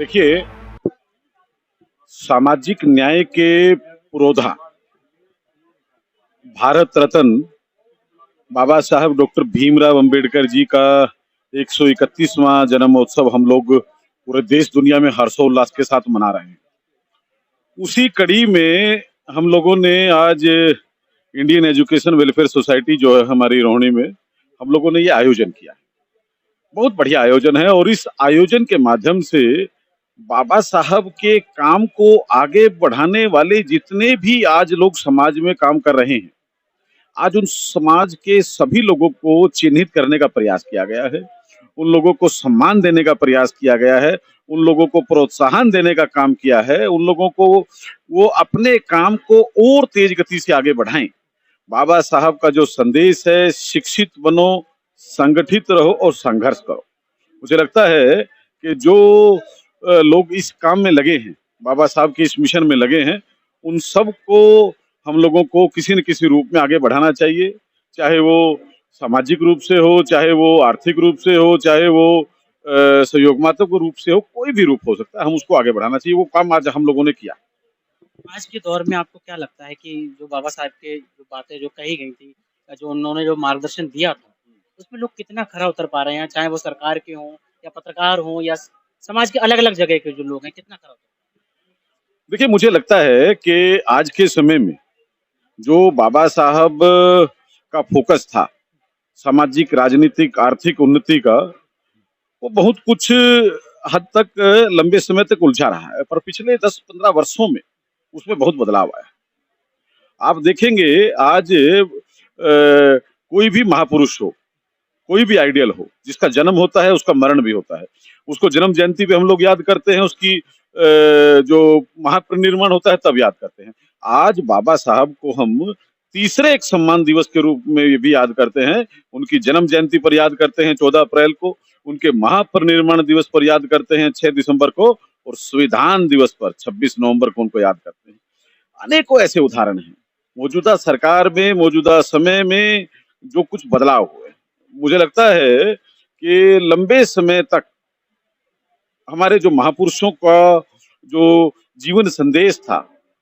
देखिए, सामाजिक न्याय के पुरोधा भारत रत्न बाबा साहब डॉक्टर भीमराव अंबेडकर जी का 131वां जन्मोत्सव हम लोग पूरे देश दुनिया में हर्षोल्लास के साथ मना रहे हैं। उसी कड़ी में हम लोगों ने आज इंडियन एजुकेशन वेलफेयर सोसाइटी जो है हमारी रोहिणी में, हम लोगों ने ये आयोजन किया। बहुत बढ़िया आयोजन है और इस आयोजन के माध्यम से बाबा साहब के काम को आगे बढ़ाने वाले जितने भी आज लोग समाज में काम कर रहे हैं, आज उन समाज के सभी लोगों को चिन्हित करने का प्रयास किया गया है। उन लोगों को सम्मान देने का प्रयास किया गया है। उन लोगों को प्रोत्साहन देने का काम किया है। उन लोगों को वो अपने काम को और तेज गति से आगे बढ़ाएं। बाबा साहब का जो संदेश है, शिक्षित बनो, संगठित रहो और संघर्ष करो। मुझे लगता है कि जो लोग इस काम में लगे हैं, बाबा साहब के इस मिशन में लगे हैं, उन सब को हम लोगों को किसी न किसी रूप में आगे बढ़ाना चाहिए। चाहे वो सामाजिक रूप से हो, चाहे वो आर्थिक रूप से हो, चाहे वो सहयोगात्मक रूप से हो, कोई भी रूप हो सकता है, हम उसको आगे बढ़ाना चाहिए। वो काम आज हम लोगों ने किया। आज के दौर में आपको क्या लगता है कि जो बाबा साहब के जो बातें जो कही गई थी, जो उन्होंने जो मार्गदर्शन दिया था, उसमें लोग कितना खरा उतर पा रहे हैं? चाहे वो सरकार के हों या पत्रकार हों या समाज के अलग-अलग जगह के जो लोग हैं, कितना खरा उतर देखिए, मुझे लगता है कि आज के समय में जो बाबा साहब का फोकस था, सामाजिक, राजनीतिक, आर्थिक उन्नति का, वो बहुत कुछ हद तक लंबे समय तक उलझा रहा है। पर पिछले 10-15 वर्षों में उसमें बहुत बदलाव आया। आप देखेंगे आज कोई भी महापुरुष हो, कोई भी आइडियल हो, जिसका जन्म होता है उसका मरण भी होता है। उसको जन्म जयंती पे हम लोग याद करते हैं, उसकी जो महापरिनिर्वाण होता है तब याद करते हैं। आज बाबा साहब को हम तीसरे एक सम्मान दिवस के रूप में ये भी याद करते हैं। उनकी जन्म जयंती पर याद करते हैं 14 अप्रैल को, उनके महापरिनिर्वाण दिवस पर याद करते हैं 6 दिसंबर को और संविधान दिवस पर 26 नवंबर को उनको याद करते हैं। अनेकों ऐसे उदाहरण हैं। मौजूदा सरकार में, मौजूदा समय में जो कुछ बदलाव हुए, मुझे लगता है कि लंबे समय तक हमारे जो महापुरुषों का जो जीवन संदेश था,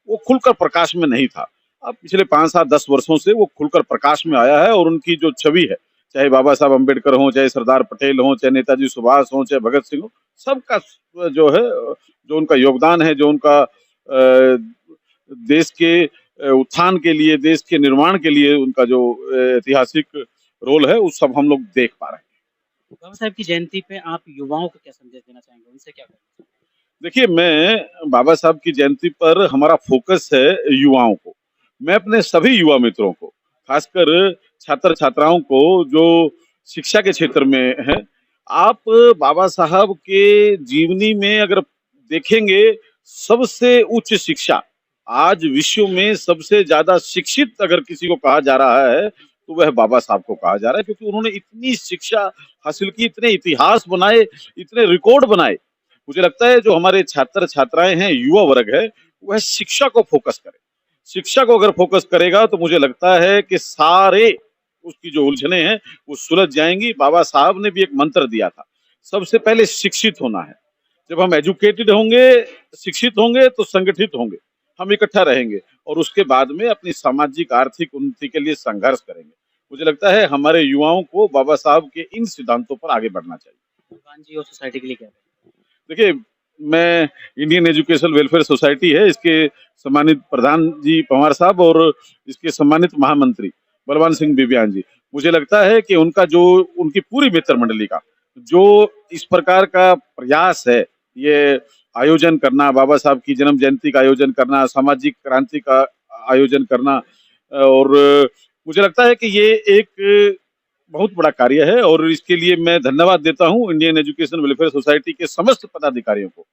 वो खुलकर प्रकाश में नहीं था। अब पिछले 5, 7, 10 वर्षों से वो खुलकर प्रकाश में आया है और उनकी जो छवि है, चाहे बाबा साहब अम्बेडकर हों, चाहे सरदार पटेल हों, चाहे नेताजी सुभाष हों, चाहे भगत सिंह हों, सबका जो है, जो उनका योगदान है, जो उनका देश के उत्थान के लिए, देश के निर्माण के लिए उनका जो ऐतिहासिक रोल है, वो सब हम लोग देख पा रहे हैं। बाबा साहब की जयंती पे आप युवाओं को क्या संदेश देना चाहेंगे? उनसे क्या कहेंगे? देखिए, मैं बाबा साहब की जयंती पर हमारा फोकस है युवाओं को। मैं अपने सभी युवा मित्रों को, खासकर छात्र-छात्राओं को जो शिक्षा के क्षेत्र में हैं, आप बाबा साहब के जीवनी में अगर देखेंगे, सबसे उच्च शिक्षा, आज विश्व में सबसे ज़्यादा शिक्षित अगर किसी को कहा जा रहा है, तो वह बाबा साहब को कहा जा रहा है क्योंकि उन्होंने इतनी शिक्षा हासिल की, इतने इतिहास बनाए, इतने रिकॉर्ड बनाए। मुझे लगता है जो हमारे छात्र-छात्राएँ हैं, युवा वर्ग है, वह शिक्षा को फोकस करे। शिक्षा को अगर फोकस करेगा तो मुझे लगता है कि सारे उसकी जो उलझनें हैं, वो सुलझ जाएँगी। बाबा साहब ने भी एक मंत्र दिया था, सबसे पहले शिक्षित होना है। जब हम एजुकेटेड होंगे, शिक्षित होंगे तो संगठित होंगे, हम इकट्ठा रहेंगे और उसके बाद में अपनी सामाजिक आर्थिक उन्नति के लिए संघर्ष करेंगे। मुझे लगता है हमारे युवाओं को बाबा साहब के इन सिद्धांतों पर आगे बढ़ना चाहिए। भगवान जी और सोसाइटी के लिए क्या कहेंगे? देखिए, मैं इंडियन एजुकेशन वेलफेयर सोसाइटी है, इसके सम्मानित प्रधान जी पंवार साहब और इसके सम्मानित महामंत्री बलवान सिंह बिबियान जी। मुझे लगता है कि उनका जो उनकी पूरी मित्र मंडली का जो इस प्रकार का प्रयास है, ये आयोजन करना, बाबा साहब की जन्म जयंती का आयोजन करना, सामाजिक क्रांति का आयोजन करना और मुझे लगता है कि ये एक बहुत बड़ा कार्य है और इसके लिए मैं धन्यवाद देता हूँ इंडियन एजुकेशन वेलफेयर सोसाइटी के समस्त पदाधिकारियों को।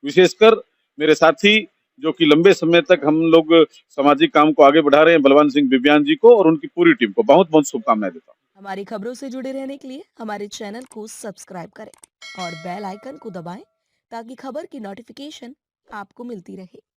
विशेषकर मेरे साथी जो कि लंबे समय तक हम लोग सामाजिक काम को आगे बढ़ा रहे हैं, बलवान सिंह बिबियान जी को और उनकी पूरी टीम को बहुत-बहुत शुभकामनाएँ देता हूँ। हमारी खबरों से जुड़े रहने के लिए हमारे चैनल को सब्सक्राइब करें और बेल आइकन को दबाएं ताकि खबर की नोटिफिकेशन आपको मिलती रहे।